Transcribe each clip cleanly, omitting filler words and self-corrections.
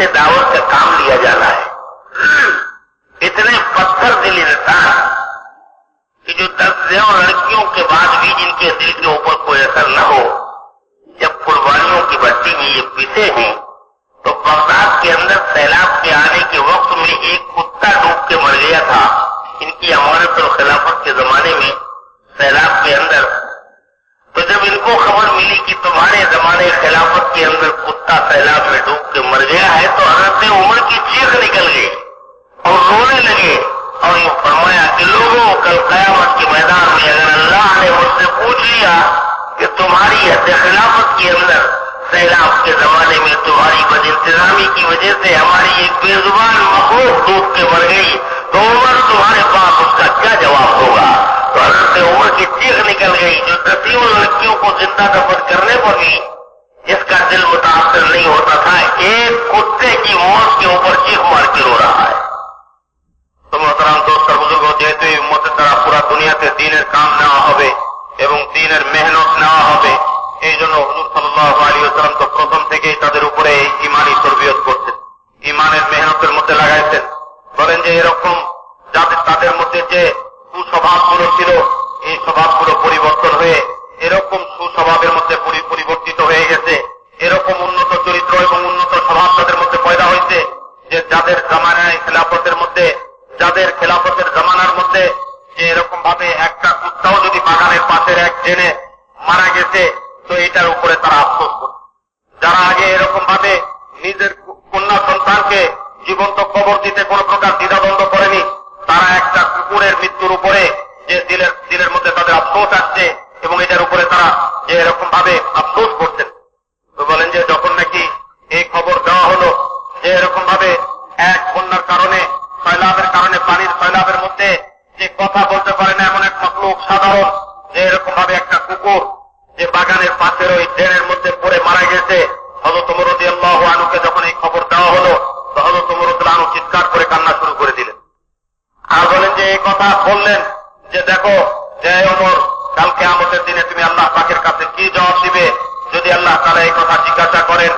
से दावत का काम लिया जाना है। इतने पत्थर दिल इंसान कि जो 10 लड़कियों के बाद भी जिनके दिल के ऊपर कोई असर न हो, जब कुर्बानियों की भट्टी में ये पिसे हैं, तो बगदाद के अंदर सैलाब के आने के वक्त में एक कुत्ता डूब के मर गया था। इनकी अमानत और खिलाफत के जमाने में सैलाब के अंदर, तो जब इनको खबर मिली कि तुम्हारे जमाने खिलाफत के अंदर कुत्ता सैलाब में डूब के मर गया है, तो हज़रत उमर की चीख निकल गई और रोने लगे और यूं फरमाया कि लोगों, कल कयामत के मैदान में अगर अल्लाह ने मुझसे पूछ लिया कि तुम्हारी हद खिलाफत के अंदर सैलाब के जमाने में तुम्हारी बदइंतजामी की वजह से हमारी एक बेजुबान मखलूक डूब के मर गई, तो उमर तुम्हारे पास उसका क्या जवाब होगा? तो हज़रत उमर की चीख निकल गई। जो 10 लड़कियों को जिंदा दफन करने पर भी इसका दिल मुतासर नहीं होता था, एक कुत्ते की मौत के ऊपर चीख मार के रो रहा है। तो मोहतरम दोस्त और बुजुर्गों, যেহেতু এই উম্মতের দ্বারা পুরা দুনিয়াতে দ্বীনের কাম নেওয়া হবে এবং দ্বীনের মেহনত নেওয়া হবে, এই জন্য হুজুর সাল্লাল্লাহু আলাইহি ওয়াসাল্লাম তো প্রথম থেকেই তাদের উপরে ঈমানী তরবিয়ত করতেন, ঈমানের মেহনতের মধ্যে লাগাইতেন। বলেন যে এরকম যাদের তাদের মধ্যে যে কুস্বভাবগুলো ছিল, এই স্বভাবগুলো পরিবর্তন হয়ে এরকম সুস্বভাবের মধ্যে পরিবর্তিত হয়ে গেছে। এরকম উন্নত চরিত্র এবং উন্নত স্বভাব তাদের মধ্যে পয়দা হয়েছে যে যাদের জামানায় খেলাফতের মধ্যে, যাদের খেলাফতের জামানার মধ্যে যে এরকম ভাবে একটা কুত্তাও যদি বাগানের পাশের এক জেনে মারা গেছে, তো এটার উপরে তারা আফসোস করত। যারা আগে এরকম ভাবে নিজের কন্যা সন্তানকে জীবন্ত কবর দিতে কোন প্রকার দ্বিধাদ্বন্দ্ব করেনি, তারা একটা কুকুরের মৃত্যুর উপরে যে দিলের মধ্যে তাদের আফসোস আসছে এবং এটার উপরে তারা যে এরকম ভাবে আফসোস করছেন। তো বলেন যে যখন নাকি এই খবর দেওয়া হলো যে এরকম ভাবে এক বন্যার কারণে, সয়লাবের কারণে, পানির সয়লাবের মধ্যে যে কথা বলতে পারে না এমন এক মখলুক সাধারণ, যে এরকম ভাবে একটা কুকুর যে বাগানের পাশের ওই ড্রেনের মধ্যে পড়ে মারা গেছে, হযরত ওমর রাদিয়াল্লাহু আনহুকে যখন এই খবর দেওয়া হলো, তো হযরত ওমর রাদিয়াল্লাহু আনহু চিৎকার করে কান্না শুরু করে দিলেন। আর বলেন যে এই কথা বললেন যে দেখো যে ওমর, কাল কিয়ামতের দিনে তুমি আল্লাহ পাকের কাছে কি জবাব দিবে যদি আল্লাহ তাআলা এই কথা জিজ্ঞাসা করেন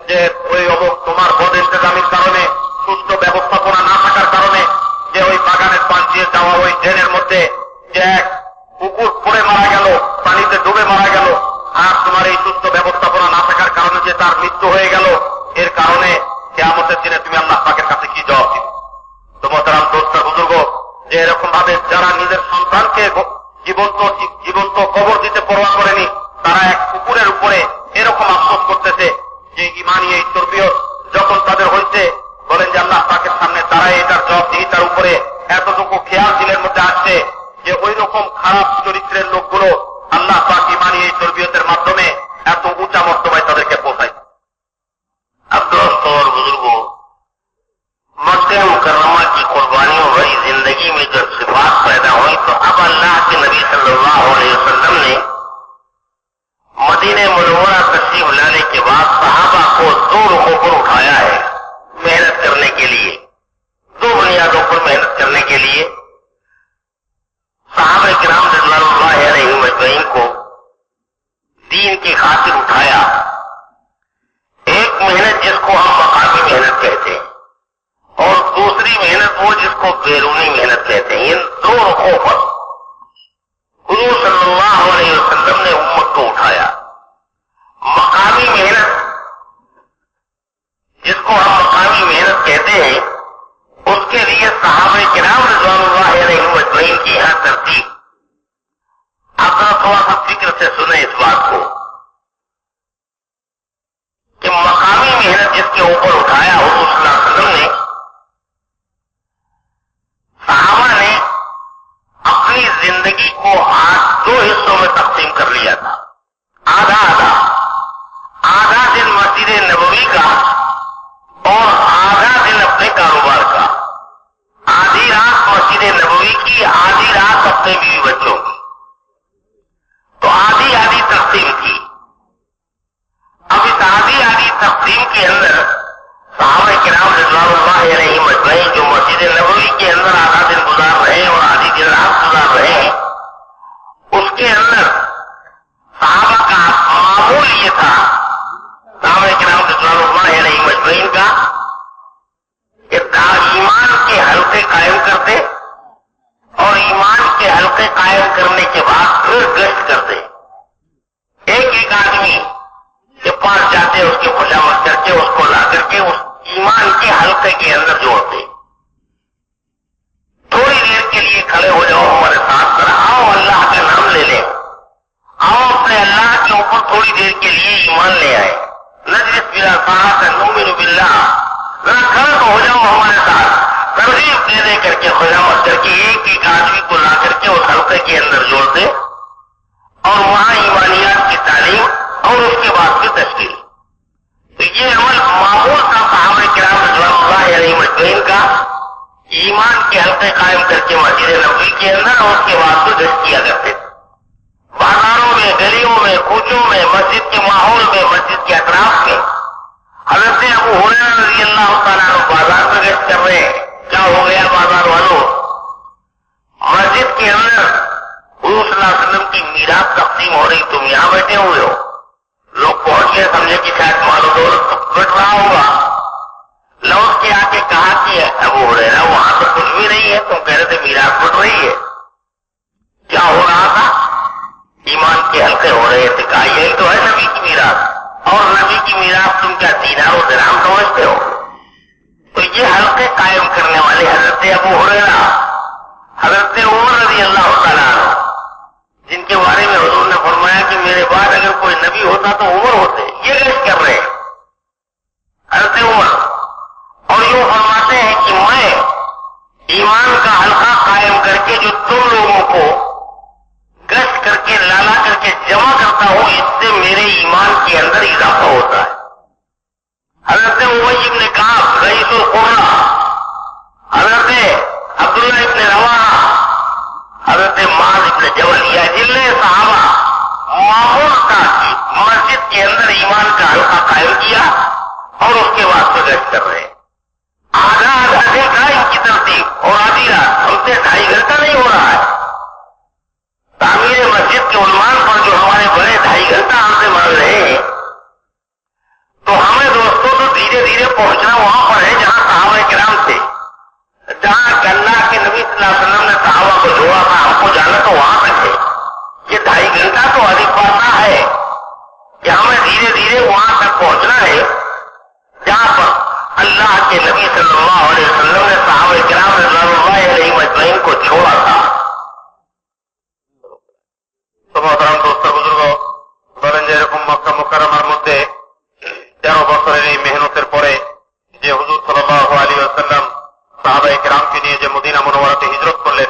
যে ওই অমুক তোমার বদইন্তেজামির কারণে, সুষ্ঠু ব্যবস্থাপনা না থাকার কারণে যে ওই বাগানের পাশ দিয়ে যাওয়া ওই ড্রেনের মধ্যে যে এক কুকুর পড়ে মারা গেল, পানিতে ডুবে মারা গেল, আর তোমার এই সুষ্ঠু ব্যবস্থাপনা না থাকার কারণে যে তার মৃত্যু হয়ে গেল, এর কারণে কিয়ামতের দিনে তুমি আল্লাহ পাকের কাছে কি জবাব দিবে? তো মোহতারাম দোস্ত বুজুর্গ, যে এরকম ভাবে যারা নিজের সন্তানকে জীবন্ত কবর দিতে পরোয়া করেনি, তারা এক কুকুরের উপরে এরকম আফসোস করতেছে যে ঈমানী এই তরবিয়ত যখন তাদের হয়েছে, বলেন যে আল্লাহ পাকের সামনে তারা এটার জবাবদিহিতার উপরে এতটুকু খেয়াল দিলের মধ্যে আসছে যে ওই রকম খারাপ চরিত্রের লোকগুলো আল্লাহ পাক ঈমানী এই তরবিয়তের মাধ্যমে এত উঁচা মর্তবায় তাদেরকে পৌঁছায়। अब दोस्तों और बुजुर्गों, मक्का मुकर्रमा की कुर्बानियों भरी जिंदगी में जब सिफात पैदा हुई, तो अब अल्लाह के नबी सल्लल्लाहु अलैहि वसल्लम ने मदीने मुनव्वरा तशरीफ लाने के बाद सहाबा को 2 रुखों पर उठाया है मेहनत करने के लिए। 2 बुनियादों पर मेहनत करने के लिए सहाबा किराम रिज़वानुल्लाहि अलैहिम अजमईन को दीन की खातिर उठाया। एक मेहनत जिसको हम मकामी मेहनत कहते हैं और दूसरी मेहनत वो जिसको बैरूनी मेहनत कहते हैं। इन 2 रुखों पर हुजूर सल्लल्लाहु अलैहि वसल्लम ने उम्मत को उठाया। मकामी मेहनत जिसको हम मकामी मेहनत कहते हैं, उसके लिए सहाबा किराम रिज़वानुल्लाहि अलैहिम अजमईन की यहां तरतीब। आप थोड़ा सा फिक्र से सुने इस बात को कि मकामी मेहनत जिसके ऊपर उठाया हुजूर सल्लल्लाहु अलैहि वसल्लम ने, सहाबा ने अपनी जिंदगी को आज 2 हिस्सों में तकसीम कर लिया था। आधा दिन मस्जिद नबवी का और आधा दिन अपने कारोबार का। आधी रात मस्जिद नबवी की, आधी रात अपने बीवी बच्चों की। तो आधी तकसीम की। अब इस आधी तकसीम के अंदर सहाबा किराम रिज़वानुल्लाहि अलैहिम अजमईन जो मस्जिद नबवी के अंदर आधा दिन गुजार रहे और आधी दिन रात गुजार रहे, उसके अंदर सहाबा का हल्के कायम करने के बाद फिर गश्त करते, एक एक आदमी के पास जाते, उसकी खुशामद करके उसको ला करके उस ईमान के हल्के के अंदर जोड़ते। थोड़ी देर के लिए खड़े हो जाओ हमारे साथ, पर आओ अल्लाह का नाम ले लें, आओ अपने अल्लाह के ऊपर थोड़ी देर के लिए ईमान ले आए। नजरिस बिला साहब नूमिनु बिल्लाह, जरा खड़े तो हो जाओ हमारे साथ, तरगीब दे दे करके खुशामद करके एक एक आदमी को ला करके उस हल्के के अंदर जोड़ते और वहां ईमानियात की तालीम और उसके बाद की तश्कील। तो ये अमल मामूल था सहाबा किराम रज़ियल्लाहु अलैहिम अजमईन का, ईमान के हल्के कायम करके मस्जिद नबवी के अंदर और उसके बाद तो गश्त किया करते थे। बाजारों में, गलियों में, कूचों में, मस्जिद के माहौल में, मस्जिद के अतराफ में। हज़रत अबू हुरैरा रज़ियल्लाहु तआला अन्हु बाजार में गश्त कर रहे हैं, क्या हो गया बाजार वालों? मस्जिद के अंदर हुज़ूर सल्लल्लाहु अलैहि वसल्लम की मीरात तक़सीम हो रही, तुम यहां बैठे हुए हो। लोग पहुंच गए, समझे कि शायद मालो दौलत बट रहा होगा। लौट के आके कहा कि अबू हुरैरा वहां तो कुछ भी नहीं है, तुम कह रहे थे मीरात बट रही है, क्या हो रहा था? ईमान के हल्के हो रहे थे। कहा यही तो है नबी की मीरात, और नबी की मीरात तुम क्या दीनार और दिरहम समझते हो? तो ये हल्के कायम करने वाले हजरत अबू हुरैरा, हजरत उमर रज़ियल्लाहु तआला अन्हु, जिनके बारे में हुजूर ने फरमाया कि मेरे बाद अगर कोई नबी होता तो उमर होते, ये गश्त कर रहे हैं हजरत उमर, और यूं फरमाते हैं कि मैं ईमान का हल्का कायम करके जो तुम लोगों को गश्त करके लाला करके जमा करता हूं, इससे मेरे ईमान के अंदर इजाफा होता है। हजरत उबई इब्न काब रईसुल कुर्रा, हजरत अब्दुल्लाह इब्न रवाहा, हजरत मुआज़ इब्न जबल, या जिले सहाबा मामूल था कि मस्जिद के अंदर ईमान का हल्का कायम किया और उसके बाद से गश्त कर रहे हैं। आधा आधा देखा इनकी तरतीब, और आधी रात, हमसे 2.5 घंटा नहीं हो रहा है। तामीर मस्जिद के उन्मान पर जो हमारे बड़े 2.5 घंटा हमसे मांग रहे हैं, तो हमें दोस्तों तो धीरे धीरे पहुंचना वहां पर है जहां सहाबा किराम थे, जहां अल्लाह के नबी सल्लल्लाहु अलैहि वसल्लम ने सहाबा को जोड़ा था, हमको जाना तो वहां तक है। ये 2.5 घंटा तो अधिक वास्ता है कि हमें धीरे धीरे वहां तक पहुंचना है जहां पर अल्लाह के नबी सल्लल्लाहु अलैहि वसल्लम ने सहाबा किराम रज़ियल्लाहु अलैहिम अजमईन को छोड़ा था। तो मोहतरम दोस्तों बुजुर्गों, বলেন যে এরকম মক্কা মুকাররমার মধ্যে 13 বছরের এই মেহনতের পরে যে হুজুর সাল্লাল্লাহু আলাইহি ওয়াসাল্লাম সাহাবায়ে কেরামকে নিয়ে যে মদিনা মুনাওয়ারাতে হিজরত করলেন,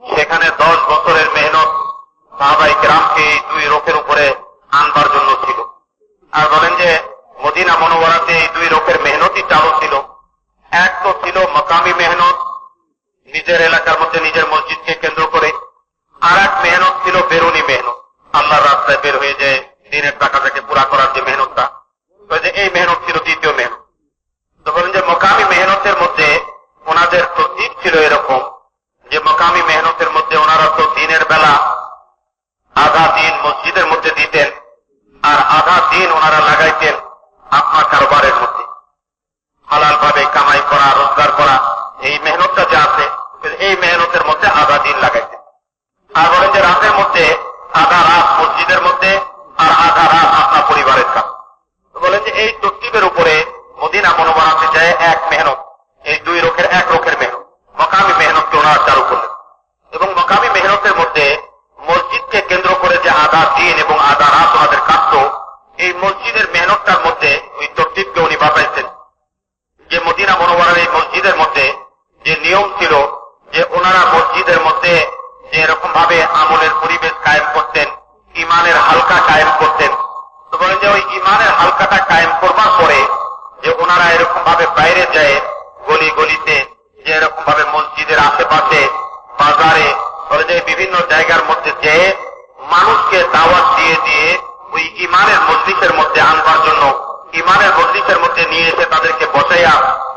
সেখানে 10 বছরের মেহনত সাহাবায়ে কেরামকে এই 2 রোকের উপরে আনবার জন্য ছিল। আর বলেন যে মদিনা মুনাওয়ারাতে এই 2 রোকের মেহনতই চালু ছিল। এক তো ছিল মাকামি মেহনত, নিজের এলাকার মধ্যে নিজের মসজিদকে কেন্দ্র করে, আর এক মেহনত ছিল বেরুনি মেহনত, আল্লাহর রাস্তায় বের হয়ে যায় দিনের টাকাটাকে পুরা করার যে মেহনতটা, এই মেহনত ছিল দ্বিতীয় মেহনত। তো বলেন যে মাকামি মেহনতের মধ্যে ওনাদের তরতিব ছিল এরকম যে মাকামি মেহনতের মধ্যে ওনারা তো দিনের বেলা আধা দিন মসজিদের মধ্যে দিতেন, আর আধা দিন ওনারা লাগাইতেন আপনার কারবারের মধ্যে, হালাল ভাবে কামাই করা, রোজগার করা, এই মেহনতটা যে আছে এই মেহনতের মধ্যে আধা দিন লাগাইতেন। আর বলেন যে রাতের মধ্যে আধা রাত মসজিদের মধ্যে আর আধা রাত আপনার পরিবারের কাছে। বলেন যে এই তরতিবের উপরে মদিনা মুনাওয়ারাতে যায় এক মেহনত, এই 2 রোকের 1 রোকের মেহনত, মাকামি মেহনতকে ওনারা চালু করলেন। এবং মাকামি মেহনতের মধ্যে মসজিদকে কেন্দ্র করে যে আধা দিন এবং আধা রাত ওনাদের কাটত, এই মসজিদের মেহনতটার মধ্যে ওই তরতিবকে উনি বাতাইছেন যে মদিনা মুনাওয়ারার এই মসজিদের মধ্যে যে নিয়ম ছিল যে ওনারা মসজিদের মধ্যে যে এরকম ভাবে আমলের পরিবেশ কায়েম করতেন, ইমানের হালকা কায়েম করতেন। তো বলেন যে ওই ইমানের হালকাটা কায়েম করবার পরে যে ওনারা এরকম ভাবে বাইরে যায় গলি গলিতে, যে এরকম ভাবে মসজিদের আশেপাশে, বাজারে, বলে যে বিভিন্ন জায়গার মধ্যে যে মানুষকে দাওয়াত দিয়ে দিয়ে ওই ইমানের মজলিসের মধ্যে আনবার জন্য, ইমানের মজলিসের মধ্যে নিয়ে এসে তাদেরকে বসাইয়া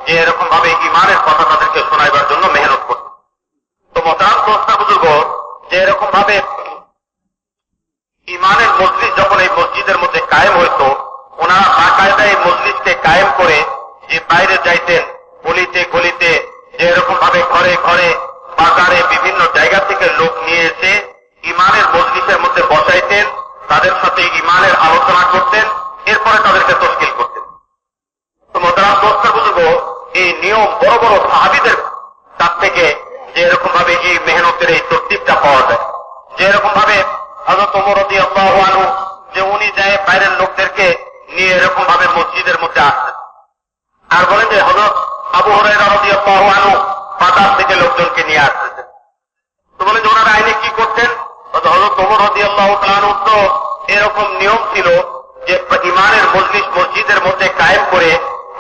যে এরকম ভাবে ইমানের কথা তাদেরকে শোনাইবার জন্য মেহনত করত। তো মোহতারাম দোস্তা বুজুর্গ, যে এরকম ভাবে ইমানের মজলিস যখন এই মসজিদের মধ্যে কায়েম হইতো, ওনারা বাকায়দা এই মজলিসকে কায়েম করে যে বাইরে যাইতেন গলিতে গলিতে, যে এরকম ভাবে ঘরে ঘরে, বাজারে, বিভিন্ন জায়গা থেকে লোক নিয়ে এসে যে এরকম ভাবে হযরত ওমর রাদিয়াল্লাহু আনহু যে উনি যায় বাইরের লোকদেরকে নিয়ে এরকম ভাবে মসজিদের মধ্যে আসতেন। আর বলেন যে হযরত আবু হুরায়রা রাদিয়াল্লাহু আনহু বাজার থেকে লোকজনকে নিয়ে আসতেন। তো বলেন যে ওনারা আইনে কি করতেন? হযরত ওমর রাদিয়াল্লাহু তাআলা আনহু তো এরকম নিয়ম ছিল যে ইমানের মজলিস মসজিদের মধ্যে কায়েম করে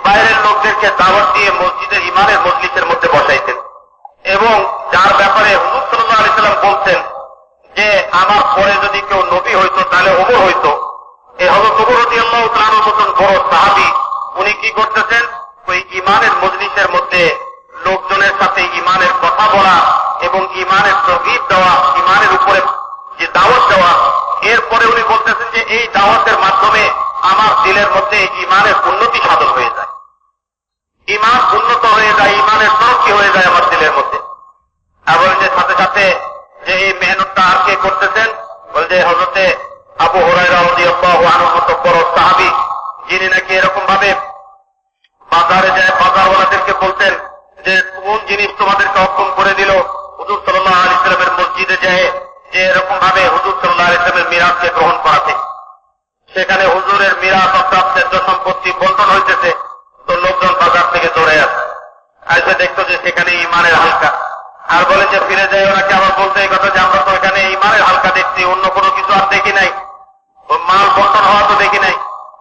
বাইরের লোকদেরকে দাওয়াত দিয়ে মসজিদের ইমানের মজলিসের মধ্যে বসাইতেন, এবং যার ব্যাপারে হুজুর সাল্লাল্লাহু আলাইহি সাল্লাম বলতেন যে আমার পরে যদি কেউ নবী হইতো তাহলে ওমর হইতো। এই হযরত ওমর রাদিয়াল্লাহু তাআলার মতন বড় সাহাবী উনি কি করতেছেন? ওই ইমানের মজলিসের মধ্যে লোকজনের সাথে ইমানের কথা বলা এবং ইমানের তাওহীদ দেওয়া, ইমানের উপরে যে দাওয়াত দেওয়া, এরপরে উনি বলতেছেন যে এই দাওয়াতের মাধ্যমে আমার দিলের মধ্যে ইমানের উন্নতি সাধন হয়ে যায়, ইমান উন্নত হয়ে যায়, ইমানের তরক্কি হয়ে যায় আমার দিলের মধ্যে। এবং যে সাথে সাথে যে এই মেহনতটা আর কে করতেছেন? বলে যে হযরতে আবু হুরায়রা রাদিয়াল্লাহু আনহুর মতো বড় সাহাবী, যিনি নাকি এরকম ভাবে বাজারে যায় বাজারওয়ালাদেরকে বলতেন যে কোন জিনিস তোমাদেরকে অক্ষম করে দিল? হুজুর সাল্লাল্লাহু আলাইহি সাল্লামের মসজিদে যায় যে এরকম ভাবে হুজুর সাল্লাল্লাহু আলাইহি সাল্লামের মিরাজকে গ্রহণ করাতে, সেখানে হুজুরের মিরাজ অর্থাৎ ন্যায্য সম্পত্তি বন্টন হইতেছে। তো লোকজন বাজার থেকে দৌড়ে আসে দেখতো যে সেখানে ইমানের হালকা। আর বলে যে ফিরে যায় ওনাকে আবার বলতে এই কথা যে আমরা তো এখানে ইমানের হালকা দেখছি, অন্য কোনো কিছু আর দেখি নাই, মাল বন্টন হওয়া তো দেখি নাই।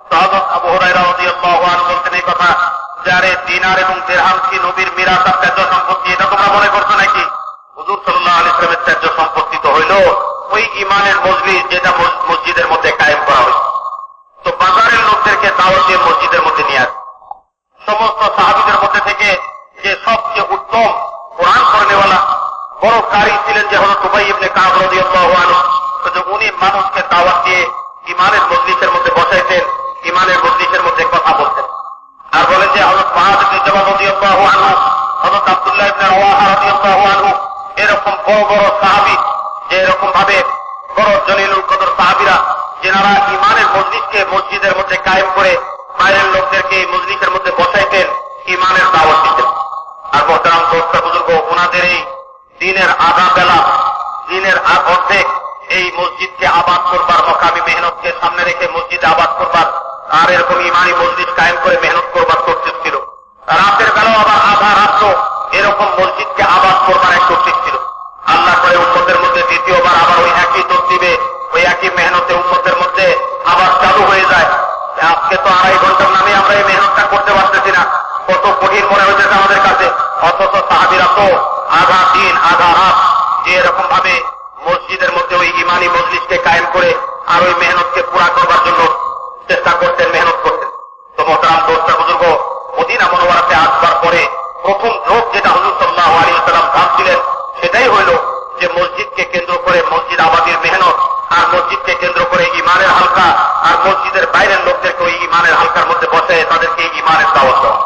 তো হযরত আবু হুরায়রা রাদিয়াল্লাহু আনহু বলতেন এই কথা, যারে দিনার এবং দিরহাম কি নবীর মিরাস আর ত্যায্য সম্পত্তি, এটা তোমরা মনে করছো নাকি? হুজুর সাল্লাল্লাহু আলাইহি ওয়াসাল্লামের ত্যায্য সম্পত্তি তো হইল ওই ইমানের মজলিস যেটা মসজিদের মধ্যে কায়েম করা হয়েছে। তো বাজারের লোকদেরকে দাওয়াত দিয়ে মসজিদের মধ্যে নিয়ে আসে। সমস্ত সাহাবীদের মধ্যে থেকে যে সবচেয়ে উত্তম কোরআন পড়নেওয়ালা বড় কারি ছিলেন যে হযরত উবাই ইবনে কাব রাদিয়াল্লাহু আনহু, তো উনি মানুষকে দাওয়াত দিয়ে ইমানের মজলিসের মধ্যে বসাইতেন, ইমানের মজলিসের মধ্যে কথা বলতেন। আর বলেন যে হযরত মুআয ইবনে জাবাল রাদিয়াল্লাহু আনহু, হযরত আব্দুল্লাহ ইবনে রাওয়াহা রাদিয়াল্লাহু আনহু, এরকম বড় বড় সাহাবী যে এরকম ভাবে বড় জলিলুল কদর সাহাবীরা যেনারা ইমানের মজলিসকে মসজিদের মধ্যে কায়েম করে বাইরের লোকদেরকে এই মজলিসের মধ্যে বসাইতেন, ইমানের দাওয়াত দিতেন। আর মোহতারাম দোস্ত বুজুর্গ, ওনাদের এই দিনের আধা বেলা, দিনের অর্ধেক এই মসজিদকে আবাদ করবার, মকামি মেহনতকে সামনে রেখে মসজিদে আবাদ করবার আর এরকম ইমানি মসজিদ কায়েম করে মেহনত করবার তৌফিক ছিল। রাতের বেলাও আবার আধা রাত্র এরকম মসজিদকে আবাদ করবার এক তৌফিক ছিল। আল্লাহ করে উম্মতের মধ্যে দ্বিতীয়বার আবার ওই একই তরতিবে, ওই একই মেহনতে উম্মতের মধ্যে আবার চালু হয়ে যায়। আজকে তো 2.5 ঘন্টার নামে আমরা এই মেহনতটা করতে পারতেছি না, কত কঠিন মনে হয়েছে আমাদের কাছে। অথচ সাহাবীরা তো আধা দিন আধা রাত যে এরকম ভাবে মসজিদের মধ্যে ওই ইমানি মজলিসকে কায়েম করে আর ওই মেহনতকে পুরা করবার জন্য চেষ্টা করতেন, মেহনত করতেন। তো মোহতারাম দোস্ত বুজুর্গ, মদিনা মুনাওয়ারাতে আসবার পরে প্রথম যোগ যেটা হুজুর সাল্লাল্লাহু আলাইহি ওয়াসাল্লাম ভাবছিলেন সেটাই হইল যে মসজিদকে কেন্দ্র করে মসজিদ আবাদের মেহনত, আর মসজিদকে কেন্দ্র করে ইমানের হালকা, আর মসজিদের বাইরের লোকদেরকে ওই ইমানের হালকার মধ্যে বসে তাদেরকে ইমানের দাওয়াত দেওয়া।